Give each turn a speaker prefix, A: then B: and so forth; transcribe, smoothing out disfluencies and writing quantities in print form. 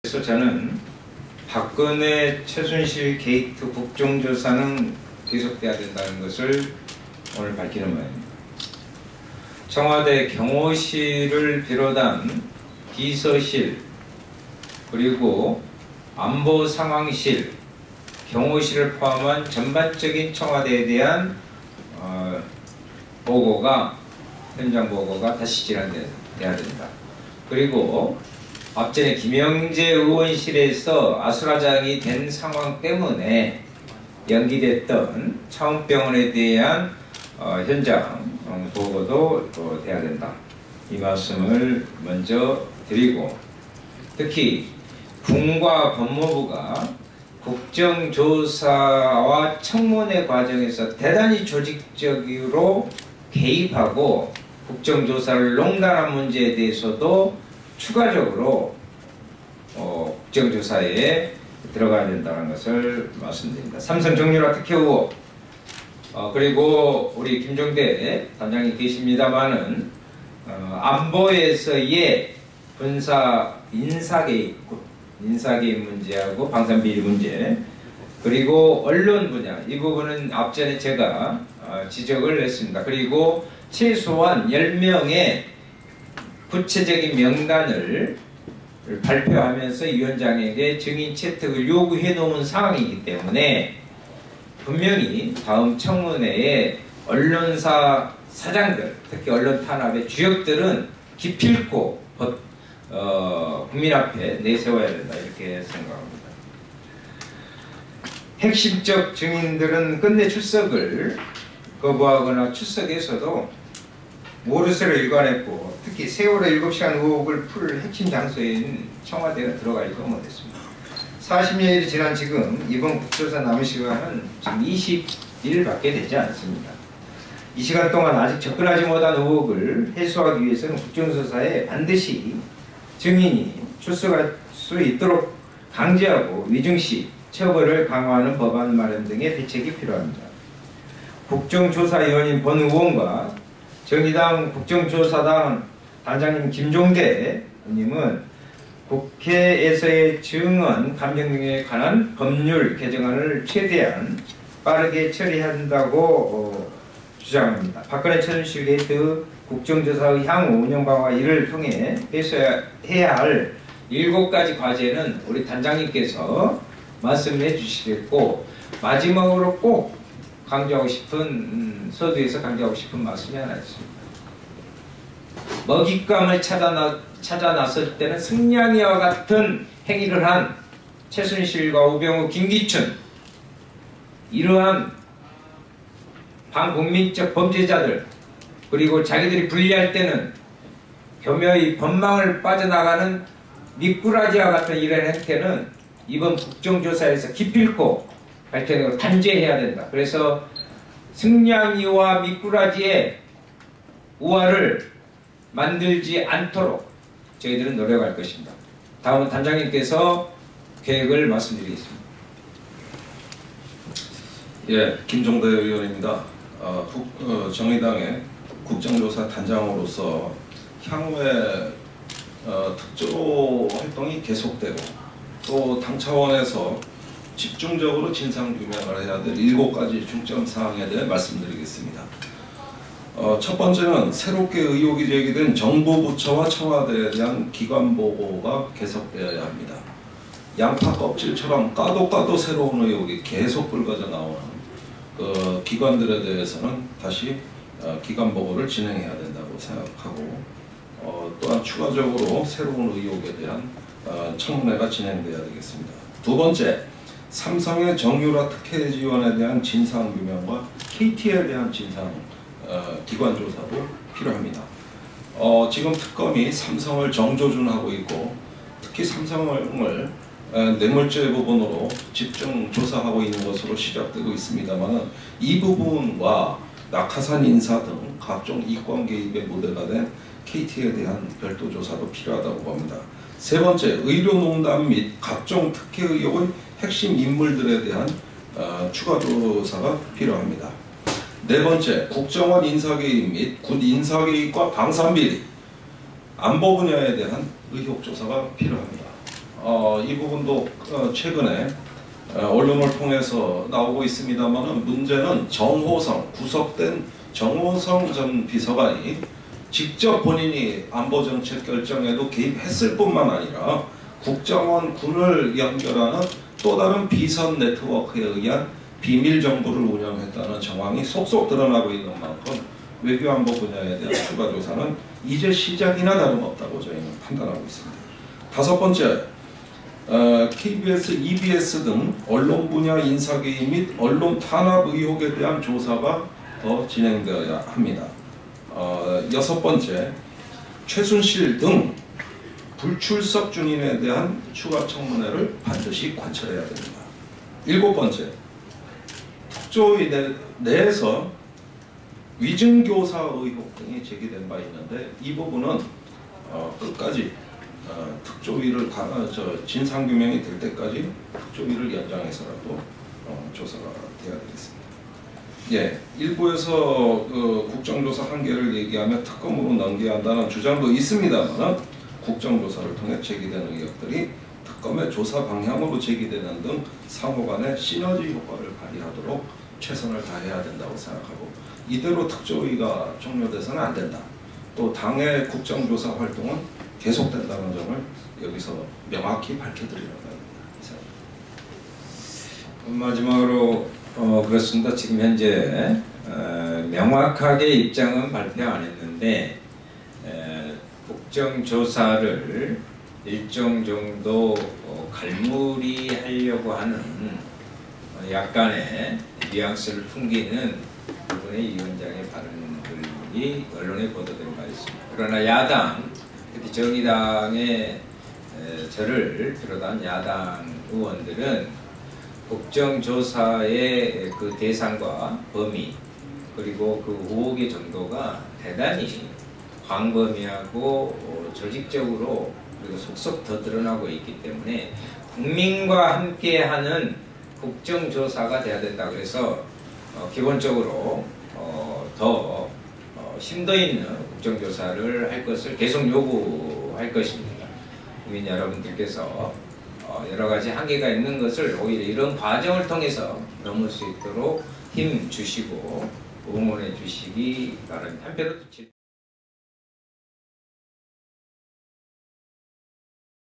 A: 그래서 저는 박근혜 최순실 게이트 국정조사는 계속돼야 된다는 것을 오늘 밝히는 바입니다. 청와대 경호실을 비롯한 비서실 그리고 안보상황실, 경호실을 포함한 전반적인 청와대에 대한 보고가, 현장 보고가 다시 진행돼야 된다. 그리고 앞전에 김영재 의원실에서 아수라장이 된 상황 때문에 연기됐던 차원병원에 대한 현장 보고도 돼야 된다. 이 말씀을 먼저 드리고, 특히 군과 법무부가 국정조사와 청문회 과정에서 대단히 조직적으로 개입하고 국정조사를 농단한 문제에 대해서도 추가적으로 국정조사에 들어가야 된다는 것을 말씀드립니다. 삼성 정유라 특혜 의혹, 그리고 우리 김종대 단장님 계십니다마는 안보에서의 군사 인사개입 문제하고 방산비리 문제, 그리고 언론 분야, 이 부분은 앞전에 제가 지적을 했습니다. 그리고 최소한 10명의 구체적인 명단을 발표하면서 위원장에게 증인 채택을 요구해 놓은 상황이기 때문에 분명히 다음 청문회에 언론사 사장들, 특히 언론 탄압의 주역들은 기필코 국민 앞에 내세워야 된다, 이렇게 생각합니다. 핵심적 증인들은 끝내 출석을 거부하거나 출석에서도 모르쇠로 일관했고, 특히 세월호 7시간 의혹을 풀 핵심 장소인 청와대가 들어가지도 못했습니다. 40여일이 지난 지금 이번 국조사 남은 시간은 지금 20일밖에 되지 않습니다. 이 시간 동안 아직 접근하지 못한 의혹을 해소하기 위해서는 국정조사에 반드시 증인이 출석할 수 있도록 강제하고 위증시 처벌을 강화하는 법안 마련 등의 대책이 필요합니다. 국정조사위원인 본 의원과 정의당 국정조사당 단장님 김종대 의원님은 국회에서의 증언 감정 등에 관한 법률 개정안을 최대한 빠르게 처리해야 한다고 주장합니다. 박근혜 최순실 게이트 국정조사의 향후 운영 방안과 이를 통해 해야 할 7가지 과제는 우리 단장님께서 말씀해 주시겠고, 마지막으로 꼭 강조하고 싶은, 서두에서 강조하고 싶은 말씀이 하나 있습니다. 먹잇감을 찾아 나설 때는 승냥이와 같은 행위를 한 최순실과 우병우, 김기춘, 이러한 반국민적 범죄자들, 그리고 자기들이 불리할 때는 교묘히 법망을 빠져나가는 미꾸라지와 같은 이런 행태는 이번 국정조사에서 기필코 밝혀내고 단죄해야 된다. 그래서 승냥이와 미꾸라지의 우화를 만들지 않도록 저희들은 노력할 것입니다. 다음은 단장님께서 계획을 말씀드리겠습니다.
B: 예, 김종대 의원입니다. 정의당의 국정조사 단장으로서 향후에 특조 활동이 계속되고, 또 당 차원에서 집중적으로 진상규명을 해야 될 7가지 중점사항에 대해 말씀드리겠습니다. 첫 번째는 새롭게 의혹이 제기된 정부 부처와 청와대에 대한 기관보고가 계속되어야 합니다. 양파 껍질처럼 까도 새로운 의혹이 계속 불거져 나오는 기관들에 대해서는 다시 기관보고를 진행해야 된다고 생각하고, 또한 추가적으로 새로운 의혹에 대한 청문회가 진행돼야 되겠습니다. 두 번째, 삼성의 정유라 특혜 지원에 대한 진상규명과 KT에 대한 기관조사도 필요합니다. 지금 특검이 삼성을 정조준하고 있고, 특히 삼성을 뇌물죄 부분으로 집중 조사하고 있는 것으로 시작되고 있습니다만, 이 부분과 낙하산 인사 등 각종 이권 개입의 무대가 된 KT에 대한 별도 조사도 필요하다고 봅니다. 세 번째, 의료농단 및 각종 특혜 의혹의 핵심 인물들에 대한 추가 조사가 필요합니다. 네 번째, 국정원 인사개입 및 군 인사개입과 방산비리, 안보 분야에 대한 의혹 조사가 필요합니다. 이 부분도 최근에 언론을 통해서 나오고 있습니다만은 문제는 구속된 정호성 전 비서관이 직접 본인이 안보정책 결정에도 개입했을 뿐만 아니라 국정원 군을 연결하는 또 다른 비선 네트워크에 의한 비밀 정보를 운영했다는 정황이 속속 드러나고 있는 만큼 외교안보 분야에 대한 추가 조사는 이제 시작이나 다름없다고 저희는 판단하고 있습니다. 다섯 번째, KBS, EBS 등 언론 분야 인사 개입 및 언론 탄압 의혹에 대한 조사가 더 진행되어야 합니다. 여섯 번째, 최순실 등 불출석 중인에 대한 추가 청문회를 반드시 관철해야 됩니다. 일곱 번째, 특조위 내에서 위증교사 의혹 등이 제기된 바 있는데 이 부분은 끝까지 특조위를 진상규명이 될 때까지 특조위를 연장해서라도 조사가 돼야 되겠습니다. 예, 일부에서 국정조사 한계를 얘기하며 특검으로 넘겨야 한다는 주장도 있습니다만 국정조사를 통해 제기된 의혹들이 특검의 조사 방향으로 제기되는 등 상호간의 시너지 효과를 발휘하도록 최선을 다해야 된다고 생각하고 이대로 특조위가 종료돼서는 안 된다. 또 당의 국정조사 활동은 계속된다는 점을 여기서 명확히 밝혀드리려고 합니다.
A: 마지막으로 그렇습니다. 지금 현재 명확하게 입장은 발표 안 했는데 국정조사를 일정 정도 갈무리하려고 하는 약간의 뉘앙스를 풍기는 부분의 위원장의 발언들이 언론에 보도된 바 있습니다. 그러나 야당, 특히 정의당의 저를 비롯한 야당 의원들은 국정조사의 그 대상과 범위 그리고 그 의혹의 정도가 대단히 광범위하고 조직적으로 그리고 속속 더 드러나고 있기 때문에 국민과 함께하는 국정조사가 돼야 된다. 그래서 기본적으로 더 심도 있는 국정조사를 할 것을 계속 요구할 것입니다. 국민 여러분들께서 여러 가지 한계가 있는 것을 오히려 이런 과정을 통해서 넘을 수 있도록 힘 주시고 응원해 주시기 바랍니다. 한편으로